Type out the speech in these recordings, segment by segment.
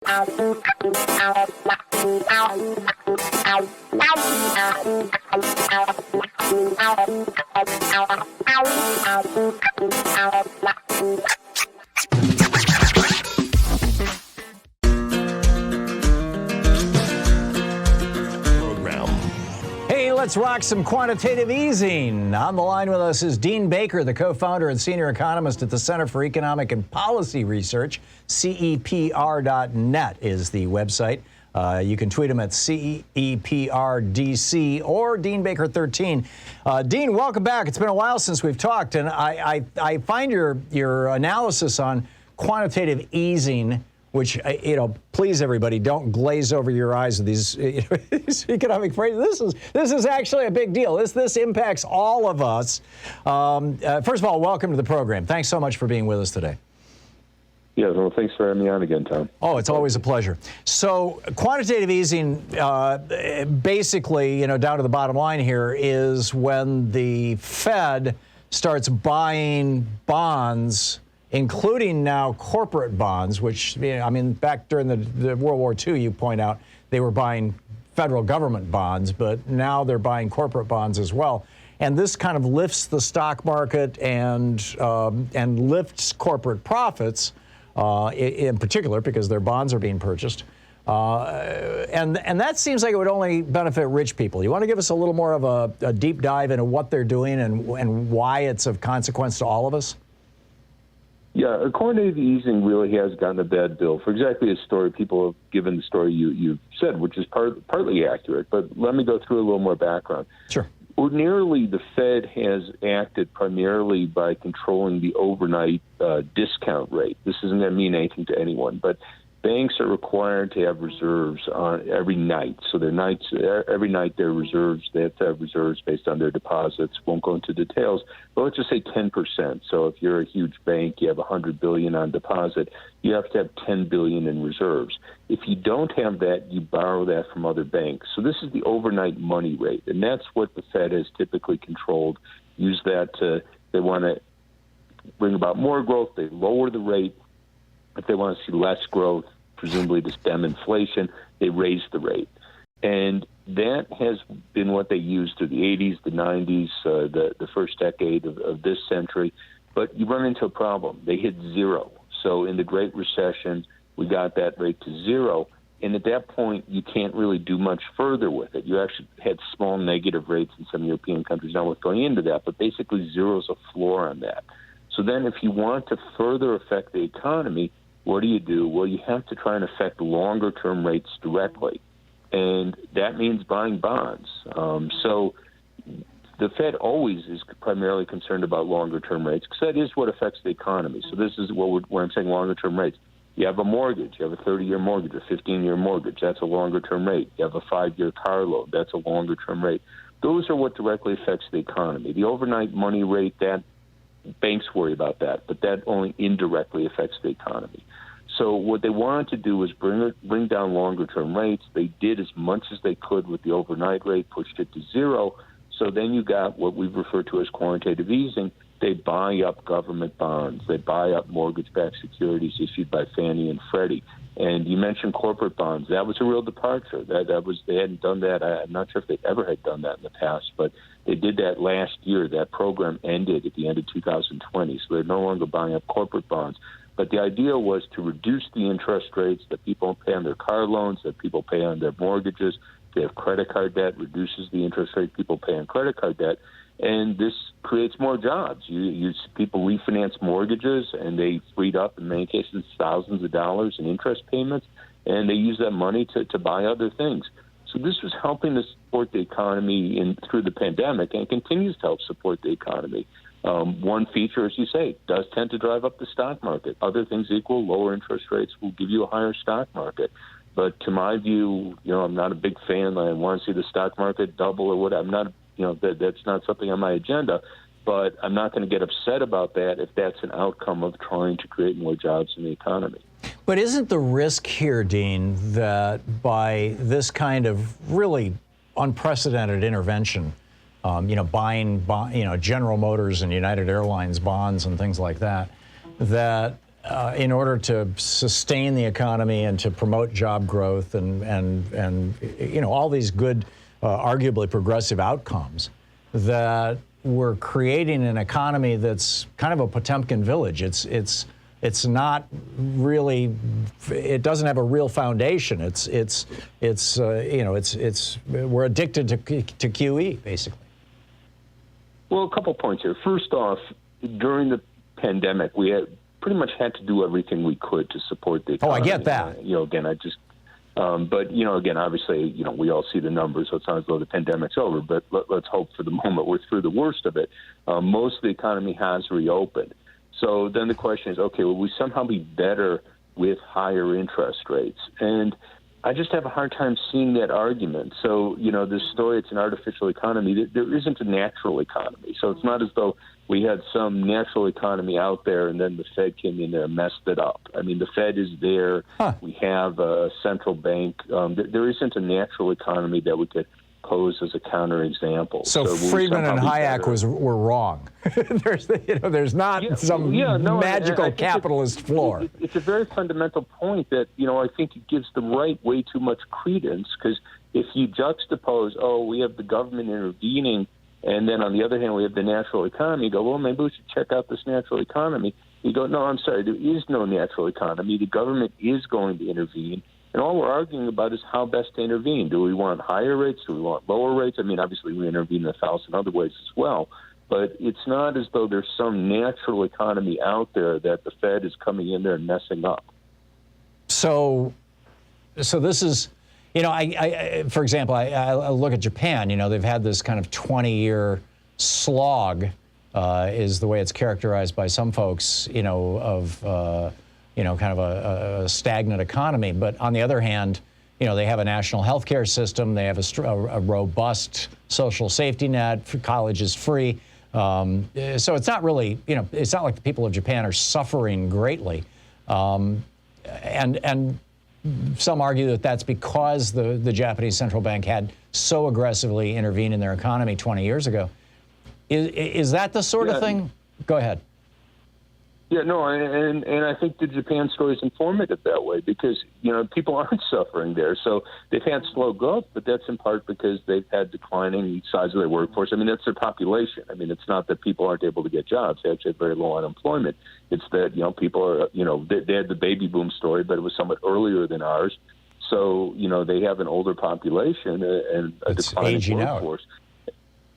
Hey, let's rock some quantitative easing. On the line with us is Dean Baker, the co-founder and senior economist at the Center for Economic and Policy Research. CEPR.net is the website. You can tweet him at CEPRDC or Dean Baker 13. Dean, welcome back. It's been a while since we've talked, and I find your analysis on quantitative easing, which, please everybody, don't glaze over your eyes with these, these economic phrases. This is actually a big deal. This impacts all of us. First of all, welcome to the program. Thanks so much for being with us today. Yeah, well, thanks for having me on again, Tom. Oh, it's always a pleasure. So quantitative easing, basically, down to the bottom line here, is when the Fed starts buying bonds, including now corporate bonds, which, back during the World War II, you point out, they were buying federal government bonds, but now they're buying corporate bonds as well. And this kind of lifts the stock market and lifts corporate profits, in particular, because their bonds are being purchased. And that seems like it would only benefit rich people. You want to give us a little more of a deep dive into what they're doing and why it's of consequence to all of us? Yeah, quantitative easing really has gotten a bad bill for exactly the story. People have given the story you said, which is partly accurate. But let me go through a little more background. Sure. Ordinarily, the Fed has acted primarily by controlling the overnight discount rate. This isn't going to mean anything to anyone, but banks are required to have reserves on every night. So every night their reserves, they have to have reserves based on their deposits. Won't go into details, but let's just say 10%. So if you're a huge bank, you have $100 billion on deposit, you have to have $10 billion in reserves. If you don't have that, you borrow that from other banks. So this is the overnight money rate, and that's what the Fed has typically controlled. Use that they want to bring about more growth. They lower the rate. If they want to see less growth, presumably to stem inflation, they raise the rate. And that has been what they used through the 80s, the 90s, the first decade of this century. But you run into a problem. They hit zero. So in the Great Recession, we got that rate to zero. And at that point, you can't really do much further with it. You actually had small negative rates in some European countries, not worth going into that, but basically zero's a floor on that. So then if you want to further affect the economy, what do? Well, you have to try and affect longer-term rates directly, and that means buying bonds. So the Fed always is primarily concerned about longer-term rates because that is what affects the economy. So this is where I'm saying longer-term rates. You have a mortgage. You have a 30-year mortgage, a 15-year mortgage. That's a longer-term rate. You have a 5-year car loan. That's a longer-term rate. Those are what directly affects the economy. The overnight money rate, that banks worry about that, but that only indirectly affects the economy. So what they wanted to do was bring down longer-term rates. They did as much as they could with the overnight rate, pushed it to zero. So then you got what we refer to as quantitative easing. They buy up government bonds. They buy up mortgage-backed securities issued by Fannie and Freddie. And you mentioned corporate bonds. That was a real departure. They hadn't done that. I'm not sure if they ever had done that in the past, but they did that last year. That program ended at the end of 2020, so they're no longer buying up corporate bonds. But the idea was to reduce the interest rates that people pay on their car loans, that people pay on their mortgages. If they have credit card debt, reduces the interest rate people pay on credit card debt. And this creates more jobs. People refinance mortgages, and they freed up, in many cases, thousands of dollars in interest payments, and they use that money to buy other things. So this was helping to support the economy through the pandemic, and it continues to help support the economy. One feature, as you say, does tend to drive up the stock market. Other things equal, lower interest rates will give you a higher stock market. But to my view, I'm not a big fan. I want to see the stock market double or whatever. I'm not, that's not something on my agenda. But I'm not going to get upset about that if that's an outcome of trying to create more jobs in the economy. But isn't the risk here, Dean, that by this kind of really unprecedented intervention, buying, General Motors and United Airlines bonds and things like that, that in order to sustain the economy and to promote job growth and all these good, arguably progressive outcomes, that we're creating an economy that's kind of a Potemkin Village. It's not really. It doesn't have a real foundation. We're addicted to QE basically. Well, a couple points here. First off, during the pandemic, we pretty much had to do everything we could to support the economy. Oh, I get that. But again, obviously, we all see the numbers, so it sounds as though the pandemic's over. But let's hope for the moment we're through the worst of it. Most of the economy has reopened. So then the question is, okay, will we somehow be better with higher interest rates? And I just have a hard time seeing that argument. So, this story, it's an artificial economy. There isn't a natural economy. So it's not as though we had some natural economy out there and then the Fed came in there and messed it up. I mean, the Fed is there. Huh. We have a central bank. There isn't a natural economy that we could pose as a counterexample. So Friedman and Hayek were wrong. There's not magical capitalist floor. It's a very fundamental point that, I think it gives the right way too much credence, because if you juxtapose, we have the government intervening, and then on the other hand, we have the natural economy, you go, well, maybe we should check out this natural economy. You go, no, I'm sorry, there is no natural economy. The government is going to intervene. And all we're arguing about is how best to intervene. Do we want higher rates? Do we want lower rates? I mean, obviously, we intervene in 1,000 other ways as well. But it's not as though there's some natural economy out there that the Fed is coming in there and messing up. So this is, for example, I look at Japan. They've had this kind of 20-year slog, is the way it's characterized by some folks, of kind of a stagnant economy. But on the other hand, they have a national health care system. They have a robust social safety net. College is free. So it's not really, it's not like the people of Japan are suffering greatly. And some argue that that's because the Japanese central bank had so aggressively intervened in their economy 20 years ago. Is that the sort of thing? Go ahead. Yeah, no, and I think the Japan story is informative that way because, people aren't suffering there. So they've had slow growth, but that's in part because they've had declining size of their workforce. I mean, that's their population. I mean, it's not that people aren't able to get jobs. They actually have very low unemployment. It's that, people are, they had the baby boom story, but it was somewhat earlier than ours. So, they have an older population and a declining workforce. Out.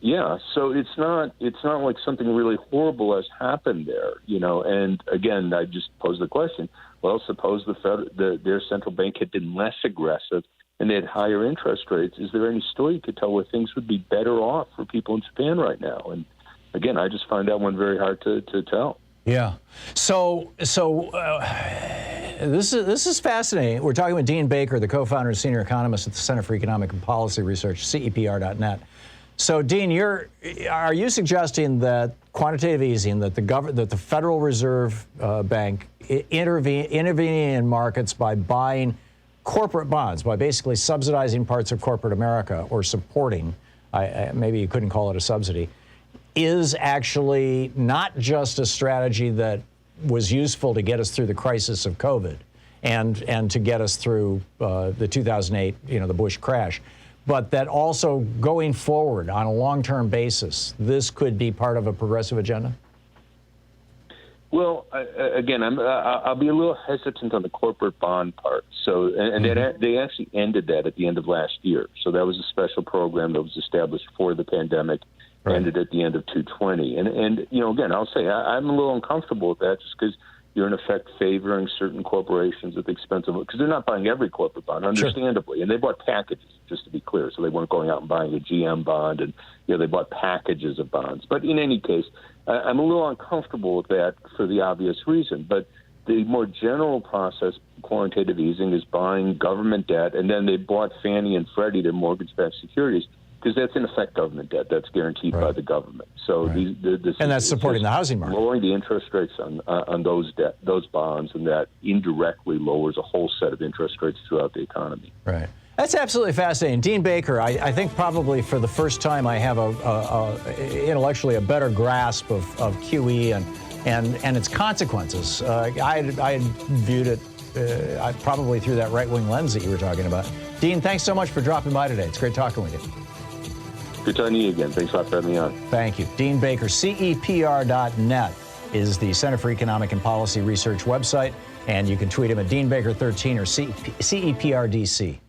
Yeah, so it's not like something really horrible has happened there, And again, I just pose the question: well, suppose their central bank had been less aggressive and they had higher interest rates. Is there any story you could tell where things would be better off for people in Japan right now? And again, I just find that one very hard to tell. Yeah. So this is fascinating. We're talking with Dean Baker, the co-founder and senior economist at the Center for Economic and Policy Research, CEPR.net. So, Dean, are you suggesting that quantitative easing, that the Federal Reserve Bank intervening in markets by buying corporate bonds, by basically subsidizing parts of corporate America or supporting, maybe you couldn't call it a subsidy, is actually not just a strategy that was useful to get us through the crisis of COVID and to get us through the 2008, the Bush crash, but that also going forward on a long-term basis, this could be part of a progressive agenda? Well, again, I'll be a little hesitant on the corporate bond part. So, and they actually ended that at the end of last year. So that was a special program that was established for the pandemic, ended at the end of 2020. And again, I'll say I'm a little uncomfortable with that just because you're in effect favoring certain corporations at the expense of, because they're not buying every corporate bond, understandably. Sure. And they bought packages, just to be clear. So they weren't going out and buying a GM bond, and they bought packages of bonds. But in any case, I'm a little uncomfortable with that for the obvious reason. But the more general process, quantitative easing, is buying government debt, and then they bought Fannie and Freddie, their mortgage-backed securities, because that's in effect government debt that's guaranteed by the government. So and that's supporting the housing market, lowering the interest rates on those bonds, and that indirectly lowers a whole set of interest rates throughout the economy. Right. That's absolutely fascinating. Dean Baker, I think probably for the first time I have intellectually a better grasp of QE and its consequences. I had viewed it probably through that right-wing lens that you were talking about. Dean, thanks so much for dropping by today. It's great talking with you. Good talking to you again. Thanks a lot for having me on. Thank you. Dean Baker, CEPR.net is the Center for Economic and Policy Research website, and you can tweet him at DeanBaker13 or CEPRDC.